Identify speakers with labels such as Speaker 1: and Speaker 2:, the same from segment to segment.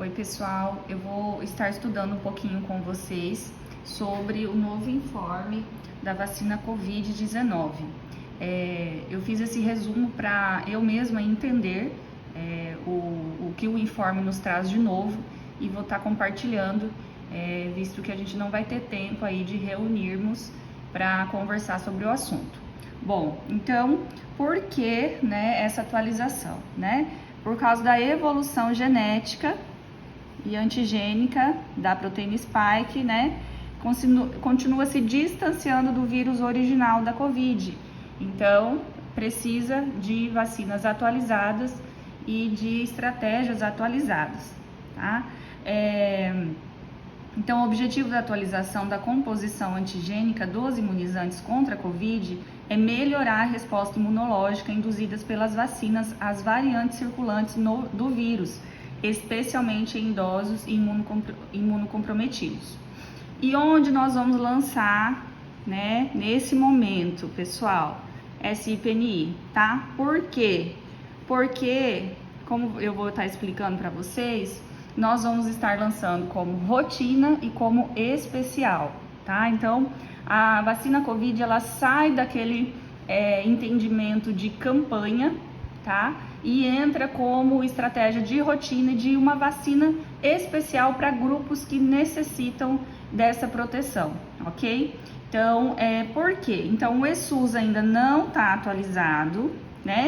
Speaker 1: Oi pessoal, eu vou estar estudando um pouquinho com vocês sobre o novo informe da vacina Covid-19. Eu fiz esse resumo para eu mesma entender o que o informe nos traz de novo e vou estar compartilhando, visto que a gente não vai ter tempo aí de reunirmos para conversar sobre o assunto. Bom, então, por que essa atualização? Por causa da evolução genética e antigênica da proteína spike, continua se distanciando do vírus original da Covid. Então, precisa de vacinas atualizadas e de estratégias atualizadas, tá? Então, o objetivo da atualização da composição antigênica dos imunizantes contra a Covid é melhorar a resposta imunológica induzidas pelas vacinas às variantes circulantes do vírus, especialmente em idosos e imunocomprometidos. E onde nós vamos lançar, nesse momento, pessoal, SIPNI, tá? Por quê? Porque, como eu vou estar explicando para vocês, nós vamos estar lançando como rotina e como especial, tá? Então, a vacina Covid, ela sai daquele entendimento de campanha, tá? E entra como estratégia de rotina e de uma vacina especial para grupos que necessitam dessa proteção, ok? Então, por quê? Então, o ESUS ainda não está atualizado,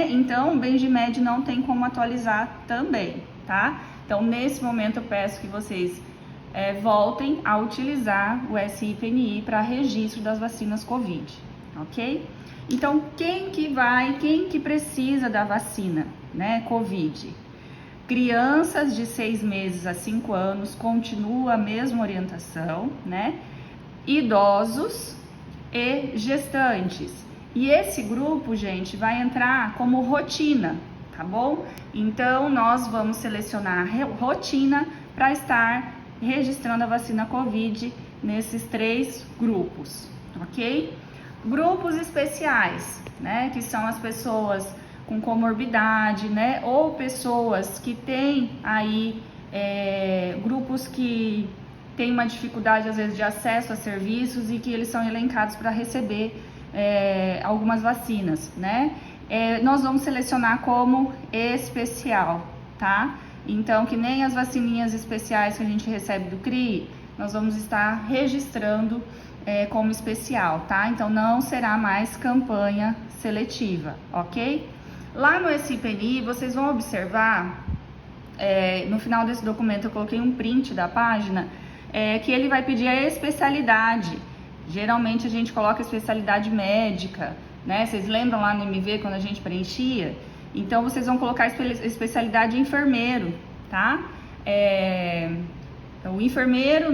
Speaker 1: Então, o Bendimed não tem como atualizar também, tá? Então, nesse momento, eu peço que vocês voltem a utilizar o SIPNI para registro das vacinas Covid, ok? Então, quem que precisa da vacina, Covid? Crianças de 6 meses a 5 anos, continua a mesma orientação, Idosos e gestantes. E esse grupo, gente, vai entrar como rotina, tá bom? Então, nós vamos selecionar a rotina para estar registrando a vacina Covid nesses 3 grupos, ok? Grupos especiais, que são as pessoas com comorbidade, ou pessoas que têm aí grupos que têm uma dificuldade, às vezes, de acesso a serviços e que eles são elencados para receber algumas vacinas, nós vamos selecionar como especial, tá? Então, que nem as vacininhas especiais que a gente recebe do CRI, nós vamos estar registrando como especial, tá? Então, não será mais campanha seletiva, ok? Lá no SIPNI, vocês vão observar, no final desse documento eu coloquei um print da página, que ele vai pedir a especialidade. Geralmente a gente coloca especialidade médica, Vocês lembram lá no MV quando a gente preenchia? Então, vocês vão colocar especialidade enfermeiro, tá? O enfermeiro,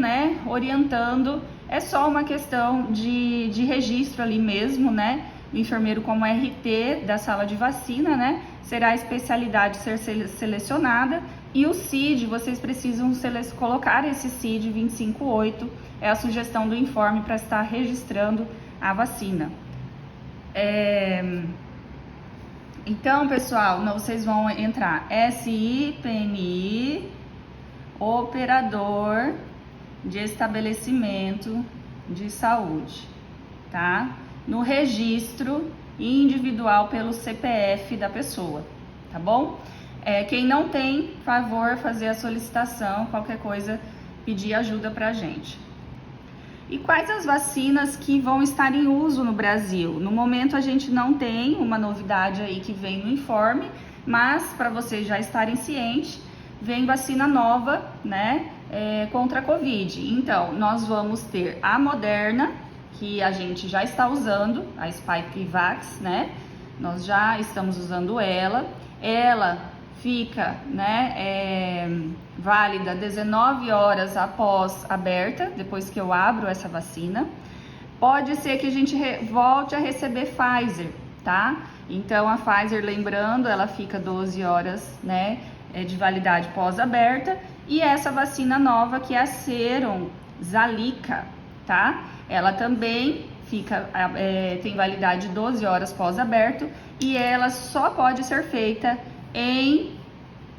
Speaker 1: orientando, é só uma questão de registro ali mesmo, O enfermeiro como RT da sala de vacina, será a especialidade ser selecionada. E o CID, vocês precisam colocar esse CID 258, é a sugestão do informe para estar registrando a vacina. Então, pessoal, vocês vão entrar SIPNI, operador de estabelecimento de saúde, tá? No registro individual pelo CPF da pessoa, tá bom? Quem não tem, favor, fazer a solicitação, qualquer coisa, pedir ajuda pra gente. E quais as vacinas que vão estar em uso no Brasil? No momento a gente não tem uma novidade aí que vem no informe, mas para vocês já estarem cientes, vem vacina nova, contra a Covid. Então, nós vamos ter a Moderna, que a gente já está usando, a Spikevax, Nós já estamos usando ela. Ela fica, válida 19 horas após aberta, depois que eu abro essa vacina. Pode ser que a gente volte a receber Pfizer, tá? Então, a Pfizer, lembrando, ela fica 12 horas, de validade pós-aberta. E essa vacina nova, que é a Serum Zalica, tá? Ela também tem validade 12 horas pós-aberto e ela só pode ser feita em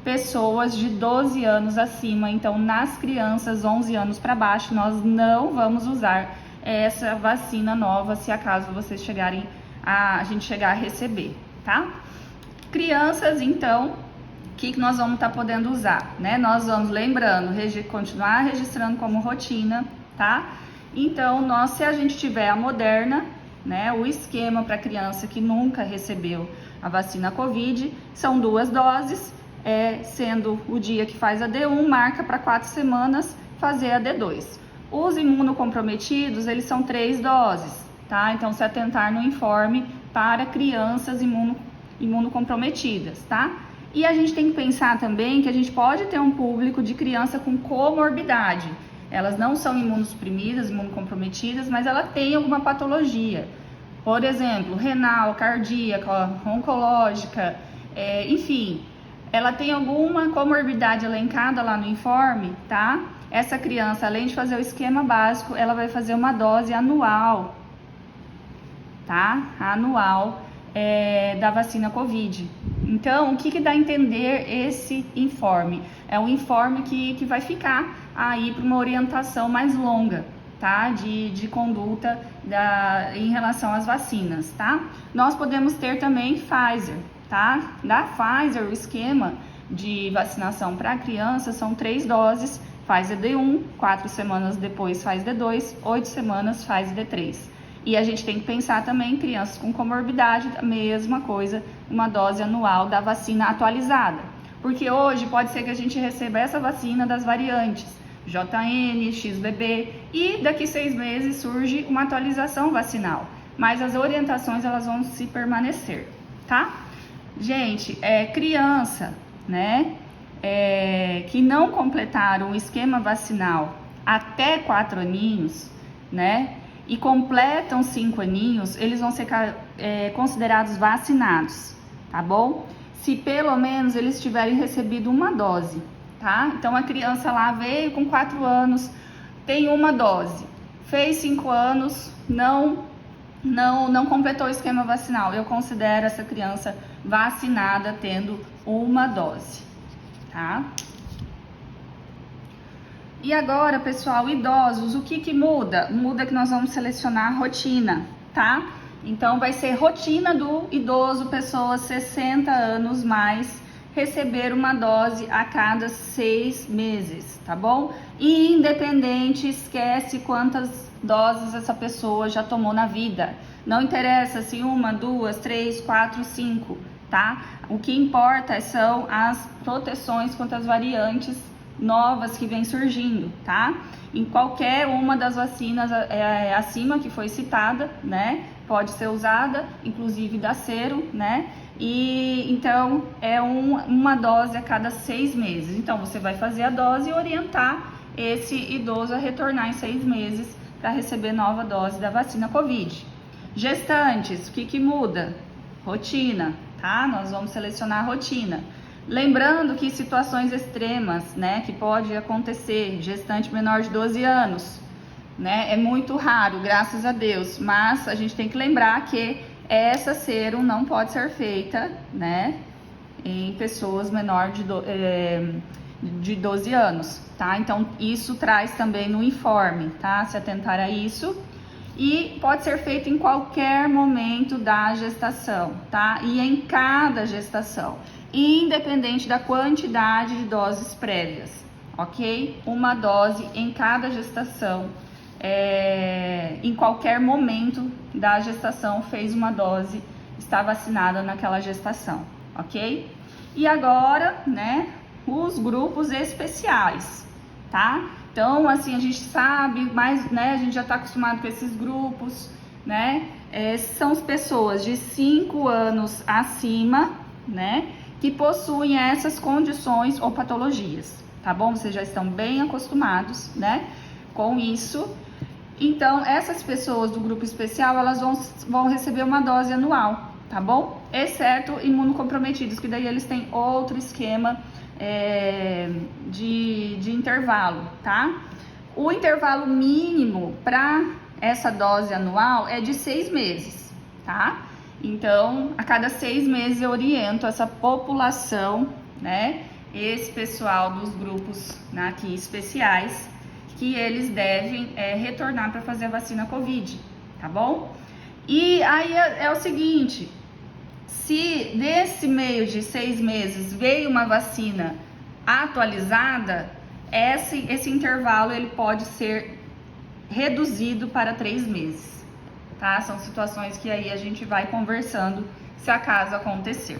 Speaker 1: pessoas de 12 anos acima. Então, nas crianças 11 anos para baixo, nós não vamos usar essa vacina nova, se acaso vocês chegarem a gente chegar a receber, tá? Crianças, então, o que nós vamos estar podendo usar, né? Nós vamos, lembrando, continuar registrando como rotina, tá? Então, se a gente tiver a Moderna, né, o esquema para criança que nunca recebeu a vacina Covid, são 2 doses, sendo o dia que faz a D1, marca para 4 semanas fazer a D2. Os imunocomprometidos, eles são 3 doses, tá? Então, se atentar no informe para crianças imunocomprometidas, tá? E a gente tem que pensar também que a gente pode ter um público de criança com comorbidade. Elas não são imunossuprimidas, imunocomprometidas, mas ela tem alguma patologia. Por exemplo, renal, cardíaca, oncológica, enfim, ela tem alguma comorbidade elencada lá no informe, tá? Essa criança, além de fazer o esquema básico, ela vai fazer uma dose anual, tá? Anual da vacina Covid. Então, o que dá a entender esse informe? É um informe que vai ficar aí para uma orientação mais longa, tá? De conduta em relação às vacinas, tá? Nós podemos ter também Pfizer, tá? Da Pfizer, o esquema de vacinação para crianças são 3 doses, faz D1, 4 semanas depois faz D2, 8 semanas faz D3. E a gente tem que pensar também em crianças com comorbidade, a mesma coisa, uma dose anual da vacina atualizada. Porque hoje pode ser que a gente receba essa vacina das variantes JN, XBB, e daqui 6 meses surge uma atualização vacinal. Mas as orientações, elas vão se permanecer, tá? Gente, criança, né, que não completaram o esquema vacinal até 4 aninhos, né, e completam 5 aninhos, eles vão ser considerados vacinados, tá bom? Se pelo menos eles tiverem recebido uma dose, tá? Então a criança lá veio com 4 anos, tem uma dose, fez 5 anos, não completou o esquema vacinal, eu considero essa criança vacinada tendo uma dose, tá? E agora, pessoal, idosos, o que muda? Muda que nós vamos selecionar a rotina, tá? Então, vai ser rotina do idoso, pessoas 60 anos mais, receber uma dose a cada 6 meses, tá bom? E independente, esquece quantas doses essa pessoa já tomou na vida. Não interessa se 1, 2, 3, 4, 5, tá? O que importa são as proteções contra as variantes novas que vem surgindo, tá? Em qualquer uma das vacinas acima que foi citada, né? Pode ser usada, inclusive da Sero, né? E então é uma dose a cada 6 meses. Então você vai fazer a dose e orientar esse idoso a retornar em 6 meses para receber nova dose da vacina Covid. Gestantes, o que muda? Rotina, tá? Nós vamos selecionar a rotina. Lembrando que situações extremas, né, que pode acontecer, gestante menor de 12 anos, né, é muito raro, graças a Deus, mas a gente tem que lembrar que essa Sero não pode ser feita, né, em pessoas menor de 12 anos, tá? Então, isso traz também no informe, tá? Se atentar a isso. E pode ser feito em qualquer momento da gestação, tá? E em cada gestação, independente da quantidade de doses prévias, ok? Uma dose em cada gestação, em qualquer momento da gestação fez uma dose, está vacinada naquela gestação, ok? E agora, né, os grupos especiais, tá? Então, assim, a gente sabe, mas, né, a gente já está acostumado com esses grupos, né? São as pessoas de 5 anos acima, né, que possuem essas condições ou patologias, tá bom? Vocês já estão bem acostumados, né, com isso. Então, essas pessoas do grupo especial, elas vão receber uma dose anual, tá bom? Exceto imunocomprometidos, que daí eles têm outro esquema de intervalo, tá? O intervalo mínimo para essa dose anual é de 6 meses, tá? Então, a cada 6 meses eu oriento essa população, né, esse pessoal dos grupos, né, aqui especiais, que eles devem retornar para fazer a vacina Covid, tá bom? E aí é o seguinte, se nesse meio de 6 meses veio uma vacina atualizada, esse intervalo ele pode ser reduzido para 3 meses, tá? São situações que aí a gente vai conversando se acaso acontecer,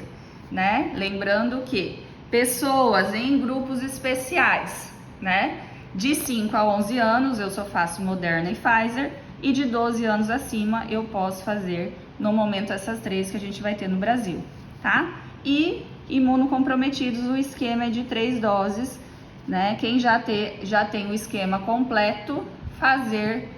Speaker 1: né? Lembrando que pessoas em grupos especiais, né? De 5 a 11 anos eu só faço Moderna e Pfizer, e de 12 anos acima eu posso fazer no momento essas 3 que a gente vai ter no Brasil, tá? E imunocomprometidos, o esquema é de 3 doses, né? Quem já tem o esquema completo, fazer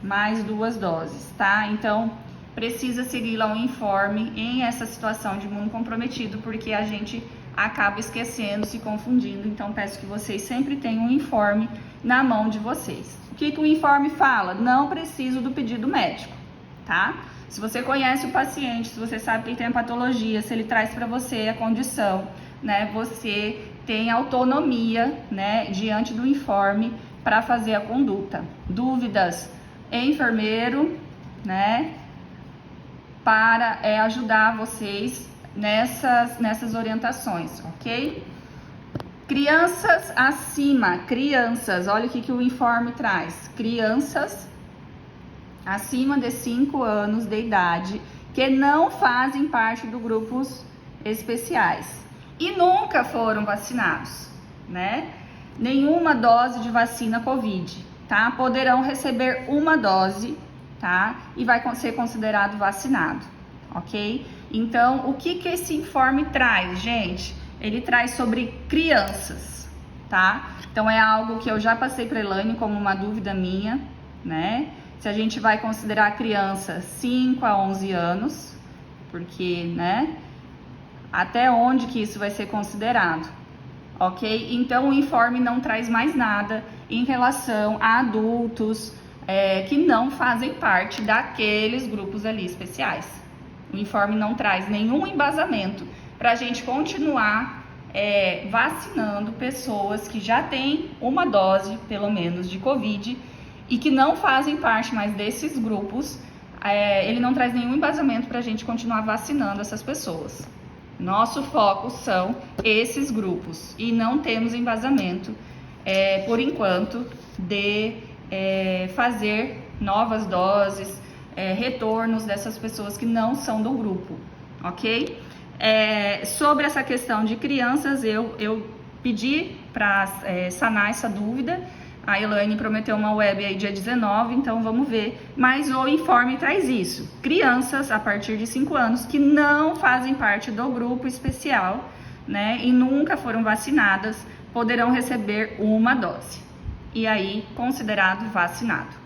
Speaker 1: mais 2 doses, tá? Então, precisa seguir lá o informe em essa situação de imunocomprometido, porque a gente acaba esquecendo, se confundindo. Então, peço que vocês sempre tenham um informe na mão de vocês. O que o informe fala? Não preciso do pedido médico, tá? Se você conhece o paciente, se você sabe que ele tem a patologia, se ele traz para você a condição, né? Você tem autonomia, né? Diante do informe para fazer a conduta. Dúvidas, enfermeiro, né? Para ajudar vocês nessas orientações, ok? Crianças acima, olha o que o informe traz. Crianças acima de 5 anos de idade que não fazem parte do grupos especiais e nunca foram vacinados, né? Nenhuma dose de vacina Covid, tá? Poderão receber uma dose, tá? E vai ser considerado vacinado, ok? Então, o que esse informe traz, gente? Ele traz sobre crianças, tá? Então, é algo que eu já passei para a Elaine como uma dúvida minha, né? Se a gente vai considerar criança 5 a 11 anos, porque, né? Até onde que isso vai ser considerado, ok? Então, o informe não traz mais nada em relação a adultos que não fazem parte daqueles grupos ali especiais. O informe não traz nenhum embasamento para a gente continuar vacinando pessoas que já têm uma dose, pelo menos, de Covid e que não fazem parte mais desses grupos. Ele não traz nenhum embasamento para a gente continuar vacinando essas pessoas. Nosso foco são esses grupos e não temos embasamento, por enquanto, de fazer novas doses, retornos dessas pessoas que não são do grupo, ok? Sobre essa questão de crianças, eu pedi para sanar essa dúvida. A Elaine prometeu uma web aí dia 19, então vamos ver. Mas o informe traz isso. Crianças a partir de 5 anos que não fazem parte do grupo especial, né, e nunca foram vacinadas, poderão receber uma dose. E aí, considerado vacinado.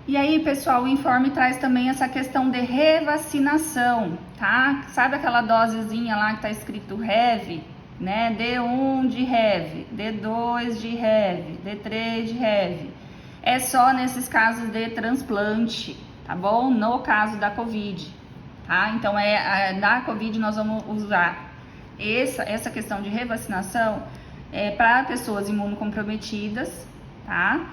Speaker 1: E aí, pessoal, o informe traz também essa questão de revacinação, tá? Sabe aquela dosezinha lá que tá escrito REV? Né? D1 de REV, D2 de REV, D3 de REV. É só nesses casos de transplante, tá bom? No caso da Covid, tá? Então, da Covid nós vamos usar essa questão de revacinação para pessoas imunocomprometidas, tá?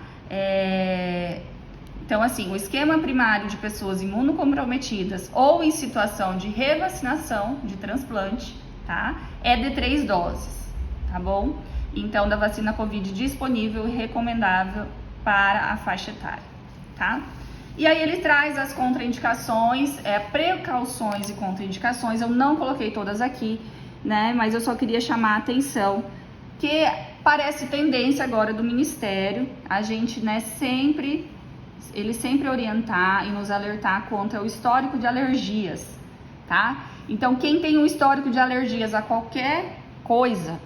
Speaker 1: Então, assim, o esquema primário de pessoas imunocomprometidas ou em situação de revacinação, de transplante, tá? É de 3 doses, tá bom? Então, da vacina Covid disponível e recomendável para a faixa etária, tá? E aí ele traz as contraindicações, precauções e contraindicações. Eu não coloquei todas aqui, né? Mas eu só queria chamar a atenção que parece tendência agora do Ministério, a gente, né, ele sempre orientar e nos alertar quanto ao histórico de alergias, tá? Então, quem tem um histórico de alergias a qualquer coisa,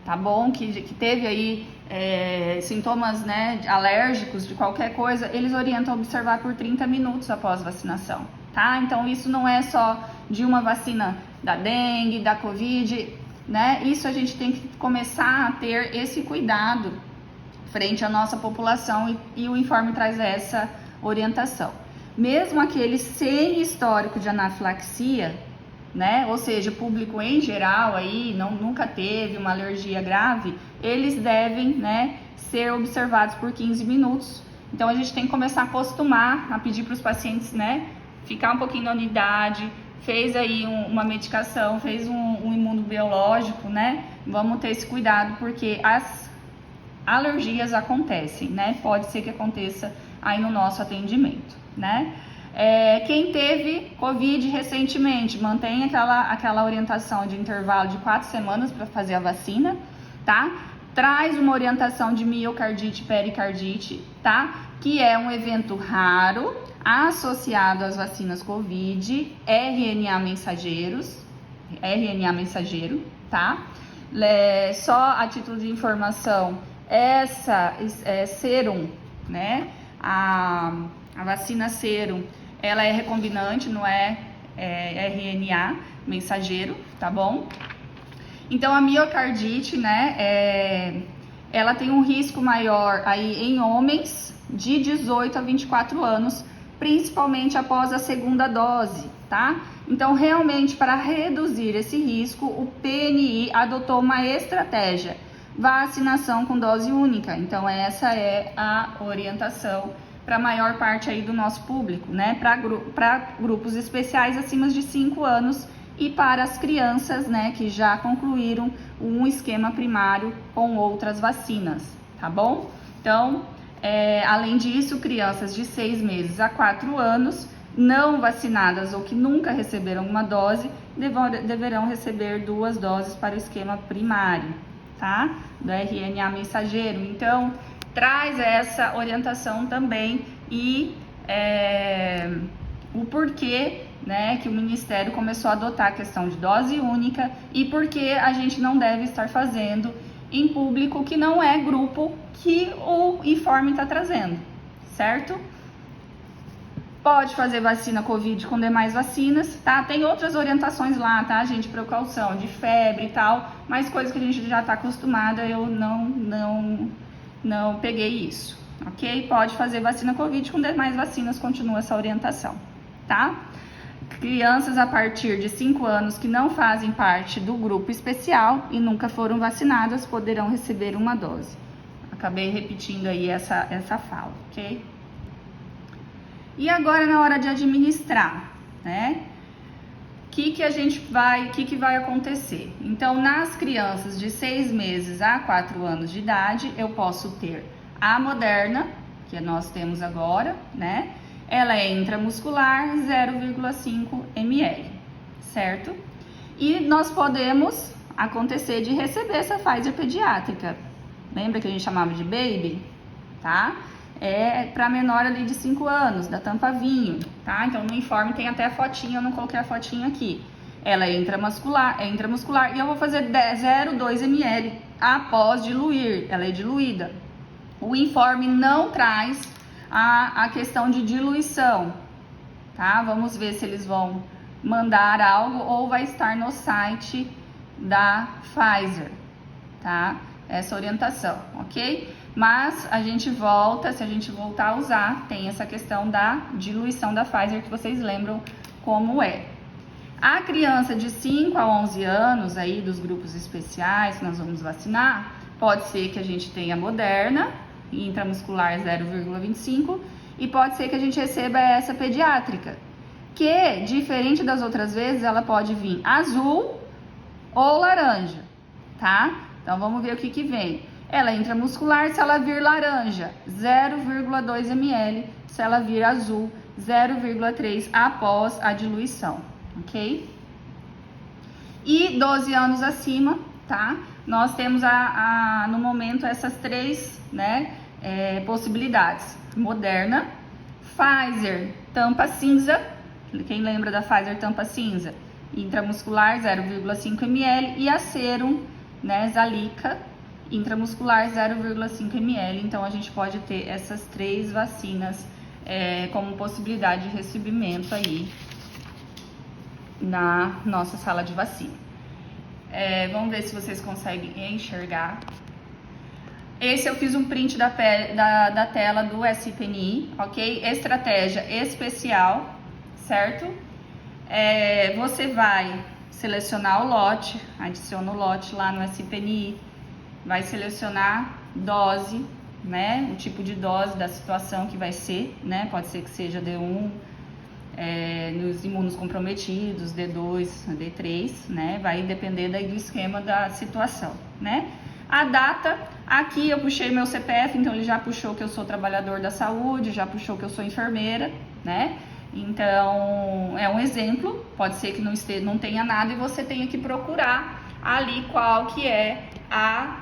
Speaker 1: tá bom? Que teve aí sintomas, né, alérgicos de qualquer coisa, eles orientam a observar por 30 minutos após vacinação, tá? Então, isso não é só de uma vacina da dengue, da Covid, né? Isso a gente tem que começar a ter esse cuidado frente à nossa população e o informe traz essa orientação. Mesmo aqueles sem histórico de anafilaxia, né? Ou seja, público em geral aí nunca teve uma alergia grave, eles devem, né, ser observados por 15 minutos. Então a gente tem que começar a acostumar a pedir para os pacientes, né, ficar um pouquinho na unidade, fez aí uma medicação, fez um imunobiológico, né? Vamos ter esse cuidado porque as alergias acontecem, né? Pode ser que aconteça aí no nosso atendimento, né? Quem teve Covid recentemente, mantém aquela orientação de intervalo de 4 semanas para fazer a vacina, tá? Traz uma orientação de miocardite e pericardite, tá? Que é um evento raro, associado às vacinas Covid, RNA mensageiro, tá? Só a título de informação, essa Serum, né? A vacina Serum, ela é recombinante, não é RNA mensageiro, tá bom? Então a miocardite, né? Ela tem um risco maior aí em homens de 18 a 24 anos, principalmente após a segunda dose, tá? Então, realmente, para reduzir esse risco, o PNI adotou uma estratégia, vacinação com dose única. Então, essa é a orientação para a maior parte aí do nosso público, né? Para grupos especiais acima de 5 anos e para as crianças, né, que já concluíram um esquema primário com outras vacinas, tá bom? Então, além disso, crianças de 6 meses a 4 anos não vacinadas ou que nunca receberam uma dose deverão receber 2 doses para o esquema primário, tá? Do RNA mensageiro. Então, traz essa orientação também e o porquê, né, que o Ministério começou a adotar a questão de dose única e porque a gente não deve estar fazendo em público que não é grupo que o informe está trazendo, certo? Pode fazer vacina Covid com demais vacinas, tá? Tem outras orientações lá, tá, gente? Precaução de febre e tal, mas coisa que a gente já está acostumada, eu não peguei isso, ok? Pode fazer vacina Covid com demais vacinas, continua essa orientação, tá? Crianças a partir de 5 anos que não fazem parte do grupo especial e nunca foram vacinadas poderão receber uma dose. Acabei repetindo aí essa fala, ok? E agora na hora de administrar, né? O que vai acontecer? Então, nas crianças de 6 meses a 4 anos de idade, eu posso ter a Moderna, que nós temos agora, né? Ela é intramuscular, 0,5 ml, certo? E nós podemos acontecer de receber essa Pfizer pediátrica. Lembra que a gente chamava de baby? Tá? É para menor ali de 5 anos, da tampa vinho, tá? Então no informe tem até a fotinha, eu não coloquei a fotinha aqui. Ela é intramuscular e eu vou fazer 0,2 ml após diluir, ela é diluída. O informe não traz a questão de diluição, tá? Vamos ver se eles vão mandar algo ou vai estar no site da Pfizer, tá? Essa orientação, ok? Mas a gente volta, se a gente voltar a usar, tem essa questão da diluição da Pfizer que vocês lembram como é. A criança de 5 a 11 anos aí dos grupos especiais que nós vamos vacinar, pode ser que a gente tenha Moderna, intramuscular 0,25 e pode ser que a gente receba essa pediátrica, que diferente das outras vezes ela pode vir azul ou laranja, tá? Então vamos ver o que vem. Ela é intramuscular, se ela vir laranja, 0,2 ml, se ela vir azul, 0,3 após a diluição, ok? E 12 anos acima, tá? Nós temos no momento essas 3, né, possibilidades. Moderna, Pfizer tampa cinza, quem lembra da Pfizer tampa cinza? Intramuscular 0,5 ml e a Serum, né, Zalica, intramuscular 0,5 ml. Então a gente pode ter essas 3 vacinas como possibilidade de recebimento aí na nossa sala de vacina. Vamos ver se vocês conseguem enxergar. Esse eu fiz um print da tela do SPNI, ok? Estratégia especial, certo? Você vai selecionar o lote, adiciona o lote lá no SPNI, vai selecionar dose, né? O tipo de dose da situação que vai ser, né? Pode ser que seja D1, nos imunos comprometidos, D2, D3, né? Vai depender daí do esquema da situação, né? A data, aqui eu puxei meu CPF, então ele já puxou que eu sou trabalhador da saúde, já puxou que eu sou enfermeira, né? Então, é um exemplo, pode ser que não tenha nada e você tenha que procurar ali qual que é a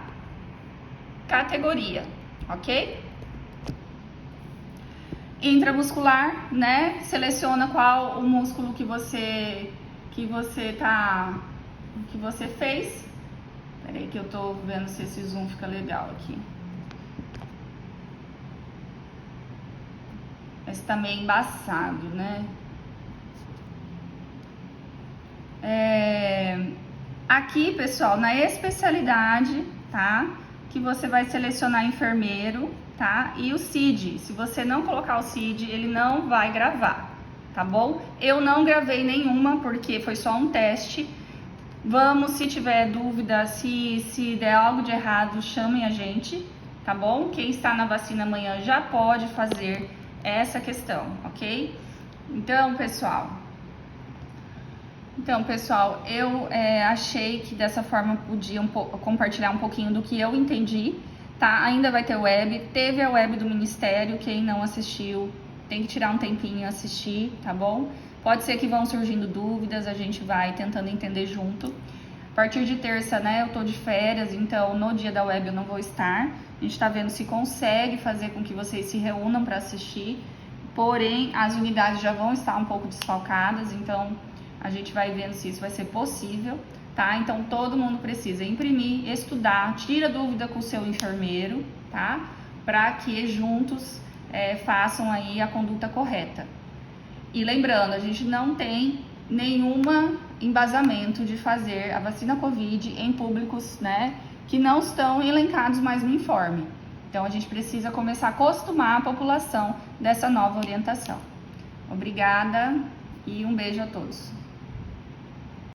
Speaker 1: categoria, ok? Intramuscular, né? Seleciona qual o músculo que você fez. Peraí que eu tô vendo se esse zoom fica legal aqui. Mas tá meio embaçado, né? Aqui, pessoal, na especialidade, tá? Que você vai selecionar enfermeiro, tá? E o CID. Se você não colocar o CID, ele não vai gravar, tá bom? Eu não gravei nenhuma porque foi só um teste. Vamos, se tiver dúvida, se der algo de errado, chamem a gente, tá bom? Quem está na vacina amanhã já pode fazer essa questão, ok? Então, pessoal, eu achei que dessa forma podia compartilhar um pouquinho do que eu entendi, tá? Ainda vai ter web, teve a web do Ministério, quem não assistiu tem que tirar um tempinho e assistir, tá bom? Pode ser que vão surgindo dúvidas, a gente vai tentando entender junto. A partir de terça, né, eu tô de férias, então no dia da web eu não vou estar. A gente tá vendo se consegue fazer com que vocês se reúnam para assistir, porém as unidades já vão estar um pouco desfalcadas, então a gente vai vendo se isso vai ser possível, tá? Então todo mundo precisa imprimir, estudar, tira dúvida com o seu enfermeiro, tá? Para que juntos façam aí a conduta correta. E lembrando, a gente não tem nenhum embasamento de fazer a vacina Covid em públicos, né, que não estão elencados mais no informe. Então a gente precisa começar a acostumar a população dessa nova orientação. Obrigada e um beijo a todos.